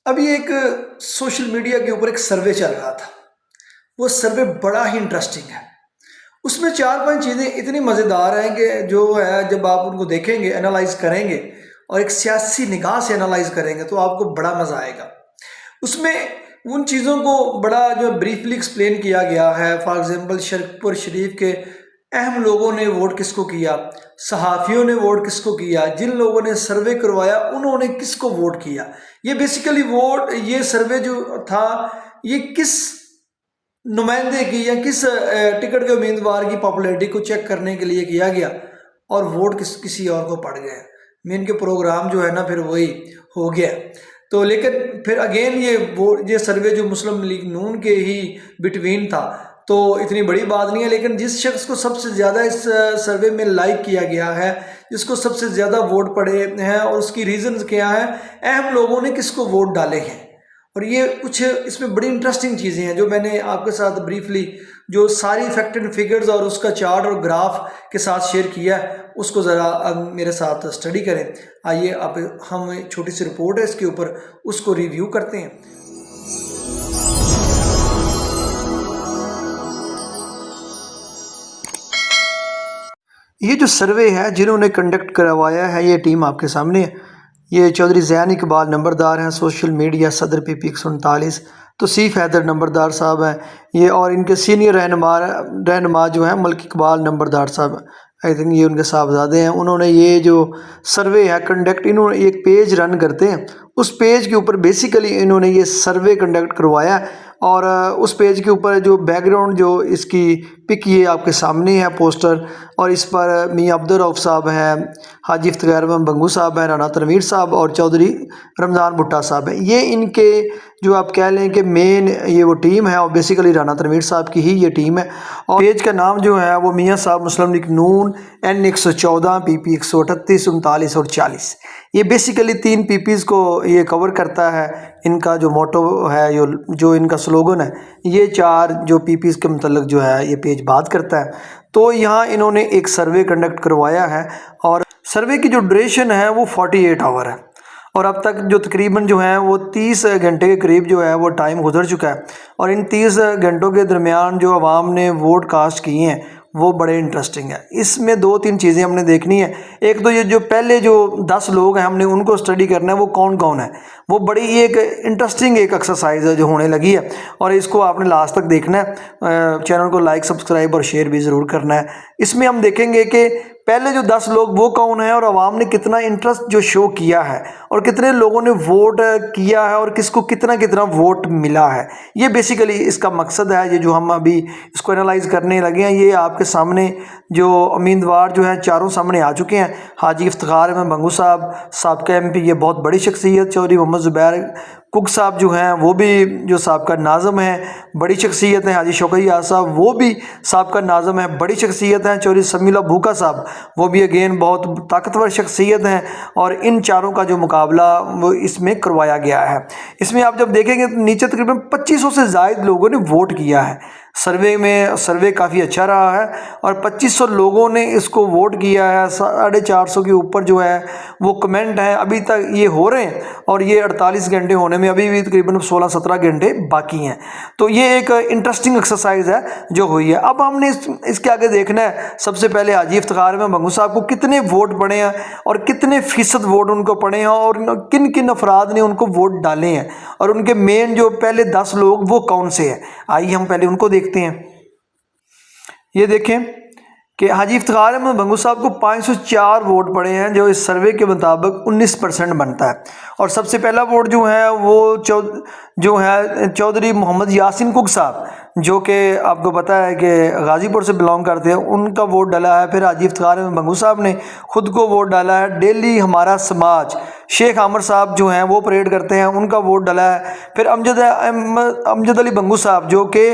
अभी एक social media के ऊपर एक सर्वे चल रहा था। वो सर्वे बड़ा ही इंटरेस्टिंग है। उसमें 4-5 चीज़ें इतनी मज़ेदार हैं कि जो है जब आप उनको देखेंगे, एनालाइज़ करेंगे और एक सियासी निगाह से एनालाइज़ करेंगे तो आपको बड़ा मज़ा आएगा। उसमें उन चीज़ों को बड़ा जो ब्रीफली एक्सप्लेन किया गया है। फॉर एग्ज़ाम्पल शरीफपुर शरीफ के अहम लोगों ने वोट किसको किया, सहाफ़ियों ने वोट किसको किया, जिन लोगों ने सर्वे करवाया उन्होंने किसको वोट किया। ये बेसिकली ये सर्वे जो था ये किस नुमाइंदे की या किस टिकट के उम्मीदवार की पॉपुलैरिटी को चेक करने के लिए किया गया और वोट किसी और को पड़ गया। मेन के प्रोग्राम जो है ना फिर वही हो गया। तो लेकिन फिर अगेन ये सर्वे जो मुस्लिम लीग नून के ही बिटवीन था तो इतनी बड़ी बात नहीं है। लेकिन जिस शख्स को सबसे ज़्यादा इस सर्वे में लाइक किया गया है, जिसको सबसे ज़्यादा वोट पड़े हैं और उसकी रीज़न्स क्या है, अहम लोगों ने किसको वोट डाले हैं। और ये कुछ इसमें बड़ी इंटरेस्टिंग चीज़ें हैं जो मैंने आपके साथ ब्रीफली जो सारी फैक्ट एंड फिगर्स और उसका चार्ट और ग्राफ के साथ शेयर किया है उसको ज़रा अब मेरे साथ स्टडी करें। आइए आप हम छोटी सी रिपोर्ट है इसके ऊपर, उसको रिव्यू करते हैं। ये जो सर्वे है जिन्होंने कंडक्ट करवाया है ये टीम आपके सामने है। ये चौधरी ज़ैन इकबाल नंबरदार हैं, सोशल मीडिया सदर PP 139। तौसीफ़ हैदर नंबरदार साहब हैं ये, और इनके सीनियर रहनुमा जो हैं मलिक इकबाल नंबरदार साहब, आई थिंक ये उनके साहबजादे हैं। उन्होंने ये जो सर्वे है कंडक्ट, इन्होंने एक पेज रन करते हैं, उस पेज के ऊपर बेसिकली इन्होंने ये सर्वे कंडक्ट करवाया। और उस पेज के ऊपर जो बैकग्राउंड जो इसकी पिक ये आपके सामने है पोस्टर, और इस पर मियां अब्दुल रऊफ साहब हैं, हाजी इफ्तिखार अहमद बंगू साहब हैं, राना तनवीर साहब और चौधरी रमज़ान भुट्टा साहब हैं। ये इनके जो आप कह लें कि मेन ये वो टीम है और बेसिकली राना तनवीर साहब की ही ये टीम है। और पेज का नाम जो है वो मियां साहब मुस्लिम लीग नून N 114 PP 138 39 और 40। ये बेसिकली 3 PPs को ये कवर करता है। इनका जो मोटो है जो इनका स्लोगन है, ये 4 जो PPs के मतलब जो है ये पेज बात करता है। तो यहाँ इन्होंने एक सर्वे कंडक्ट करवाया है और सर्वे की जो ड्यूरेशन है वो 48 आवर है। और अब तक जो तकरीबन जो है वो 30 घंटे के करीब जो है वो टाइम गुजर चुका है। और इन 30 घंटों के दरमियान जो आवाम ने वोट कास्ट किए हैं वो बड़े इंटरेस्टिंग है। इसमें 2-3 चीज़ें हमने देखनी है। एक तो ये जो पहले जो 10 लोग हैं हमने उनको स्टडी करना है, वो कौन कौन है। वो बड़ी एक इंटरेस्टिंग एक एक्सरसाइज है जो होने लगी है और इसको आपने लास्ट तक देखना है। चैनल को लाइक, सब्सक्राइब और शेयर भी ज़रूर करना है। इसमें हम देखेंगे कि पहले जो 10 लोग वो कौन है और आवाम ने कितना इंटरेस्ट जो शो किया है और कितने लोगों ने वोट किया है और किसको कितना कितना वोट मिला है। ये बेसिकली इसका मकसद है। ये जो हम अभी इसको एनालाइज करने लगे हैं, ये आपके सामने जो उम्मीदवार जो हैं चारों सामने आ चुके हैं। हाजी इफ्तिखार अहमद बंगू साहब, साबका MP, ये बहुत बड़ी शख्सियत। चौधरी मोहम्मद ज़ुबैर कुक साहब जो हैं वो भी जो साबका नाज़म है, बड़ी शख्सियत हैं। हाजी शौकत यार साहब वो भी साबका नाज़म है, बड़ी शख्सियत हैं। चौधरी समीउल्लाह भूका साहब वो भी अगेन बहुत ताकतवर शख्सियत हैं। और इन चारों का जो मुकाबला वो इसमें करवाया गया है। इसमें आप जब देखेंगे तो नीचे तकरीबन 2500 से ज़ायद लोगों ने वोट किया है। सर्वे काफ़ी अच्छा रहा है और 2500 लोगों ने इसको वोट किया है। 450 के ऊपर जो है वो कमेंट हैं अभी तक ये हो रहे हैं और ये 48 घंटे होने में अभी भी तकरीबन 16-17 घंटे बाकी हैं। तो ये एक इंटरेस्टिंग एक्सरसाइज है जो हुई है। अब हमने इसके आगे देखना है सबसे पहले हाजी इफ्तिखार में बंगू साहब को कितने वोट पड़े हैं और कितने फ़ीसद वोट उनको पड़े हैं और किन किन अफराद ने उनको वोट डाले हैं और उनके मेन जो पहले 10 लोग वो कौन से हैं। आइए हम पहले उनको देखते हैं। ये देखें कि हाजी इफ्तिखार अहमद बंगू साहब को 504 वोट पड़े हैं जो इस सर्वे के मुताबिक 19% बनता है। और सबसे पहला वोट जो है वो चौधरी मोहम्मद यासिन कुक साहब जो कि आपको पता है कि गाज़ीपुर से बिलोंग करते हैं, उनका वोट डाला है। फिर हाजी इफ्तिखार अहमद बंगू साहब ने खुद को वोट डाला है। डेली हमारा समाज शेख आमिर साहब जो हैं वो परेड करते हैं, उनका वोट डाला है। फिर अमजद अली बंगू साहब जो कि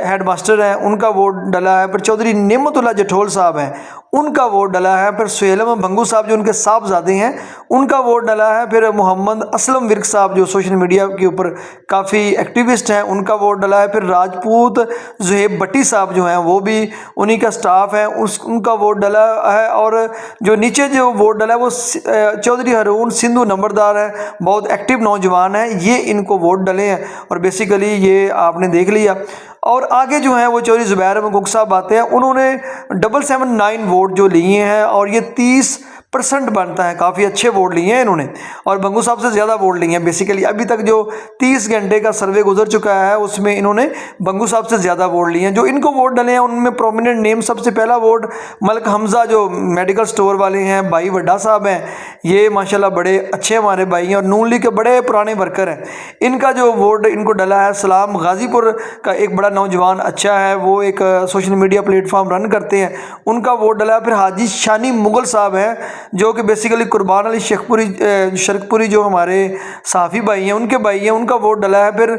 हेड मास्टर हैं, उनका वोट डाला है। फिर चौधरी नेमतुल्लाह जठोल साहब हैं, उनका वोट डाला है। फिर सुहेल अहमद बंगू साहब जो उनके साहबजादे हैं, उनका वोट डाला है। फिर मोहम्मद असलम विर्क साहब जो सोशल मीडिया के ऊपर काफ़ी एक्टिविस्ट हैं, उनका वोट डाला है। फिर राजपूत ज़ुहैब भट्टी साहब जो हैं वो भी उन्हीं का स्टाफ है, उनका वोट डाला है। और जो नीचे जो वोट डाला है वो चौधरी हारून हारून सिंधु नंबरदार है, बहुत एक्टिव नौजवान है, ये इनको वोट डले हैं और बेसिकली ये आपने देख लिया। और आगे जो है वो चौधरी ज़ुबैर अहमद गुग साहब आते हैं, उन्होंने 779 वोट जो लिए हैं और ये 30% बनता है, काफ़ी अच्छे वोट लिए हैं इन्होंने और बंगू साहब से ज़्यादा वोट लिए हैं। बेसिकली अभी तक जो 30 घंटे का सर्वे गुजर चुका है उसमें इन्होंने बंगू साहब से ज़्यादा वोट लिए हैं। जो इनको वोट डले हैं उनमें प्रोमिनेंट नेम, सबसे पहला वोट मलिक हमज़ा जो मेडिकल स्टोर वाले हैं, भाई वड्डा साहब हैं, ये माशाल्लाह बड़े अच्छे हमारे भाई हैं और नून लीग के बड़े पुराने वर्कर हैं। इनका जो वोट इनको डला है, सलाम गाजीपुर का एक बड़ा नौजवान अच्छा है, वो एक सोशल मीडिया प्लेटफॉर्म रन करते हैं, उनका वोट डला है। फिर हाजी शानी मुगल साहब हैं जो कि बेसिकली कुर्बान अली शरकपुरी जो हमारे साफ़ी भाई हैं उनके भाई हैं, उनका वोट डला है। फिर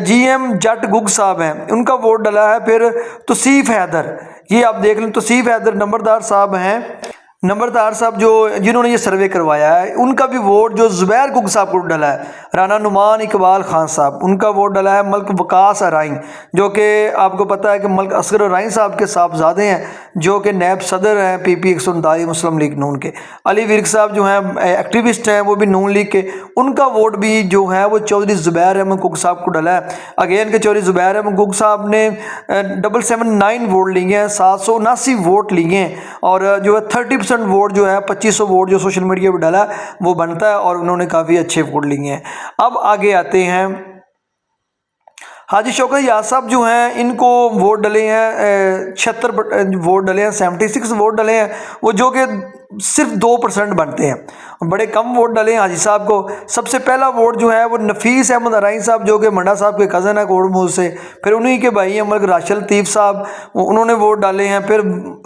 GM जट गुग साहब हैं, उनका वोट डला है। फिर तौसीफ हैदर, ये आप देख लें, तौसीफ हैदर नंबरदार साहब हैं, नंबरदार साहब जो जिन्होंने ये सर्वे करवाया है, उनका भी वोट जो ज़ुबैर गुग साहब को डला है। राना नुमान इकबाल खान साहब, उनका वोट डला है। मलिक वकास अराइन जो कि आपको पता है कि मलिक असगर अराइन साहब के साहबजादे हैं जो कि नैब सदर हैं PP 139 मुस्लिम लीग नून के। अली विर्क साहब जो हैं एक्टिविस्ट हैं, वो भी नून लीग के, उनका वोट भी जो है वो चौधरी ज़ुबैर अहमद गुग साहब को डला है। अगेन के चौधरी ज़ुबैर अहमद गुग साहब ने 779 वोट लिए हैं, 779 वोट लिए हैं और जो है 30% वोट जो है 2500 वोट जो सोशल मीडिया पर डाला वो बनता है और उन्होंने काफ़ी अच्छे वोट लिए हैं। अब आगे आते हैं हाजी शौकत याद साहब जो हैं, इनको वोट डले हैं 76 वोट डले हैं, 76 वोट डले हैं वो, जो कि सिर्फ 2% बनते हैं, बड़े कम वोट डले हैं हाजी साहब को। सबसे पहला वोट जो है वो नफीस अहमद अराइन साहब जो कि मंडा साहब के कज़न है कोटमूल से, फिर उन्हीं के भाई हैं मलिक राशिद लतीफ़ साहब, उन्होंने वोट डाले हैं। फिर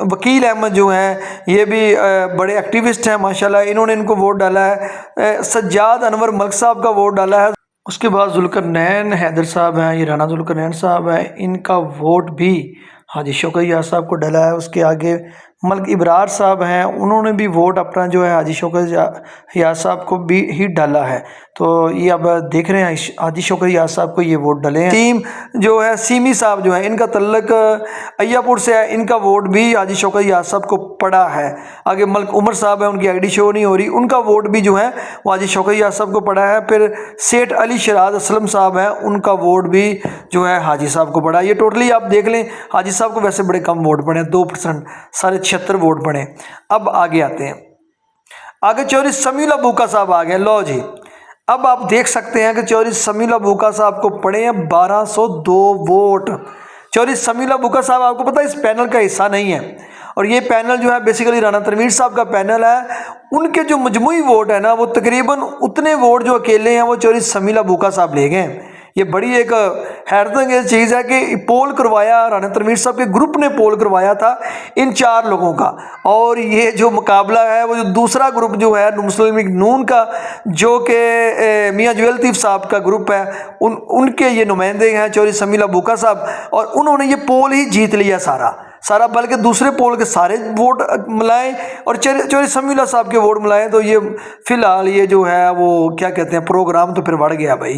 वकील अहमद जो हैं ये भी बड़े एक्टिविस्ट हैं माशाल्लाह, इन्होंने इनको वोट डाला है। सज्जाद अनवर मलिक साहब का वोट डाला है। उसके बाद जुल्करनैन हैदर साहब हैं, ये राना जुल्करनैन साहब हैं, इनका वोट भी हाजी शौकत याद साहब को डला है। उसके आगे मलिक इब्रार साहब हैं, उन्होंने भी वोट अपना जो है हाजी शौकत याद साहब को भी ही डाला है। तो ये अब देख रहे हैं हाजी शौकत याद साहब को ये वोट डले हैं। टीम जो है सीमी साहब जो है, इनका तल्लक अय्यापुर से है, इनका वोट भी हाजी शौकत याद साहब को पड़ा है। आगे मलिक उमर साहब है, उनकी ID शो नहीं हो रही, उनका वोट भी जो है वो हाजी शौकत याद साहब को पड़ा है। फिर सेठ अली शराद असलम साहब हैं, उनका वोट भी जो है हाजी साहब को पड़ा। ये टोटली आप देख लें, हाजी साहब को वैसे बड़े कम वोट पड़े, 2%, 76 वोट पड़े। अब आगे आते हैं, आगे चौधरी समीउल्लाह भूक्का साहब आ गए। लो जी, अब आप देख सकते हैं कि चौधरी समीउल्लाह भूक्का साहब को पड़े हैं 1202 वोट। चौधरी समीउल्लाह भूक्का साहब आपको पता है इस पैनल का हिस्सा नहीं है और ये पैनल जो है बेसिकली राना तनवीर साहब का पैनल है। उनके जो मजमूई वोट है ना, वो तकरीबन उतने वोट जो अकेले हैं वो चौधरी समीउल्लाह भूक्का साहब ले गए हैं। ये बड़ी एक हैरतअंगेज़ चीज़ है कि पोल करवाया, राना तनवीर साहब के ग्रुप ने पोल करवाया था इन 4 लोगों का, और ये जो मुकाबला है वो जो दूसरा ग्रुप जो है मुस्लिम लीग नून का, जो कि मियां जुवेल लतीफ़ साहब का ग्रुप है, उनके ये नुमाइंदे हैं चौधरी समीउल्लाह भूक्का साहब, और उन्होंने ये पोल ही जीत लिया सारा, बल्कि दूसरे पोल के सारे वोट मिलाएं और चौधरी समीउल्लाह साहब के वोट मिलाएं। तो ये फ़िलहाल ये जो है वो क्या कहते हैं, प्रोग्राम तो फिर बढ़ गया भाई।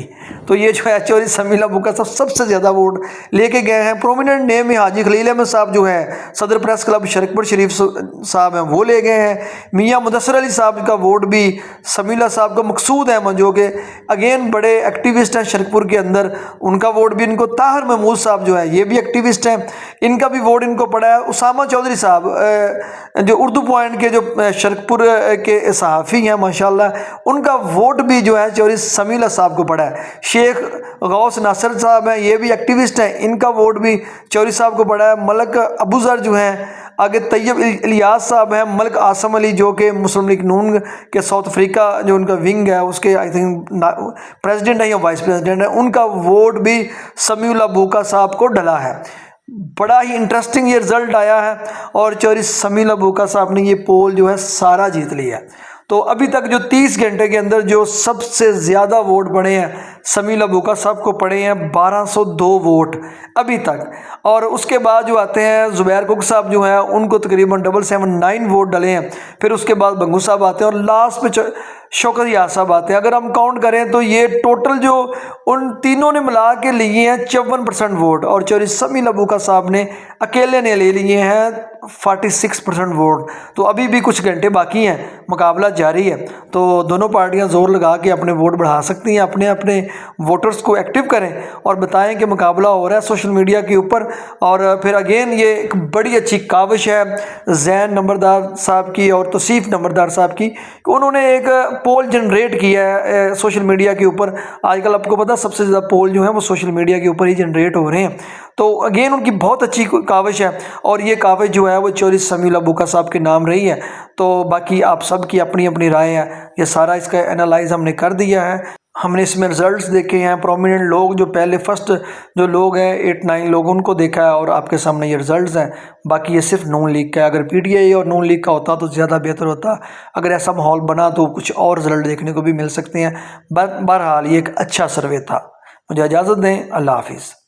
तो ये जो है चौधरी समीउल्लाह भूक्का साहब सबसे ज़्यादा वोट लेके गए हैं। प्रोमिनेंट नेम में हाजी खलील अहमद साहब जो है सदर प्रेस क्लब शरकपुर शरीफ साहब हैं, वो ले गए हैं। मियाँ मुदस्सिर अली साहब का वोट भी समीउल्लाह साहब का, मकसूद अहमद जो कि अगेन बड़े एक्टिविस्ट हैं शरकपुर के अंदर, उनका वोट भी इनको। ताहिर महमूद साहब जो है ये भी एक्टिविस्ट हैं, इनका भी वोट इनको पड़ा है। उसामा चौधरी साहब जो उर्दू पॉइंट के जो शरकपुर के सहाफ़ी हैं माशाल्लाह, उनका वोट भी जो है चौधरी समीउल्लाह साहब को पड़ा है। शेख गौस नासिर साहब हैं, ये भी एक्टिविस्ट हैं, इनका वोट भी चौधरी साहब को पड़ा है। मलिक अबूज़र जो हैं, आगे तैयब इलियास साहब हैं, मलिक आसम अली जो कि मुस्लिम लीग नून के साउथ अफ्रीका जो उनका विंग है उसके आई थिंक प्रेसिडेंट है या वाइस प्रेसिडेंट है, उनका वोट भी समीउल्लाह भूक्का साहब को डला है। बड़ा ही इंटरेस्टिंग ये रिज़ल्ट आया है और चौधरी समीउल्लाह भूक्का साहब ने ये पोल जो है सारा जीत लिया। तो अभी तक जो 30 घंटे के अंदर जो सबसे ज़्यादा वोट पड़े हैं समील अबूका साहब को पड़े हैं 1202 वोट अभी तक। और उसके बाद जो आते हैं ज़ुबैर कुक साहब जो हैं उनको तकरीबन 779 वोट डले हैं। फिर उसके बाद बंगू साहब आते हैं और लास्ट पे शौकत यार साहब आते हैं। अगर हम काउंट करें तो ये टोटल जो उन तीनों ने मिला के लिए हैं 54% वोट, और चौधरी समील अबूका साहब ने अकेले ने ले लिए हैं 46% वोट। तो अभी भी कुछ घंटे बाकी हैं, मुकाबला जारी है। तो दोनों पार्टियां जोर लगा के अपने वोट बढ़ा सकती हैं। अपने अपने वोटर्स को एक्टिव करें और बताएं कि मुकाबला हो रहा है सोशल मीडिया के ऊपर। और फिर अगेन ये एक बड़ी अच्छी काविश है जैन नंबरदार साहब की और तौसीफ नंबरदार साहब की कि उन्होंने एक पोल जनरेट किया है सोशल मीडिया के ऊपर। आजकल आपको पता सबसे ज़्यादा पोल जो है वो सोशल मीडिया के ऊपर ही जनरेट हो रहे हैं। तो अगेन उनकी बहुत अच्छी काविश है और ये काविश जो है वो चौधरी समील अबूका साहब के नाम रही है। तो बाकी आप सब की अपनी अपनी राय है, ये सारा इसका एनालाइज हमने कर दिया है। हमने इसमें रिजल्ट्स देखे हैं, प्रोमिनेंट लोग जो पहले फर्स्ट जो लोग हैं 8-9 लोग उनको देखा है और आपके सामने ये रिजल्ट्स हैं। बाकी ये सिर्फ नून लीग का है। अगर पीटीआई और नून लीग का होता तो ज़्यादा बेहतर होता। अगर ऐसा माहौल बना तो कुछ और रिजल्ट देखने को भी मिल सकते हैं। बहरहाल ये एक अच्छा सर्वे था। मुझे इजाज़त दें, अल्लाह हाफिज़।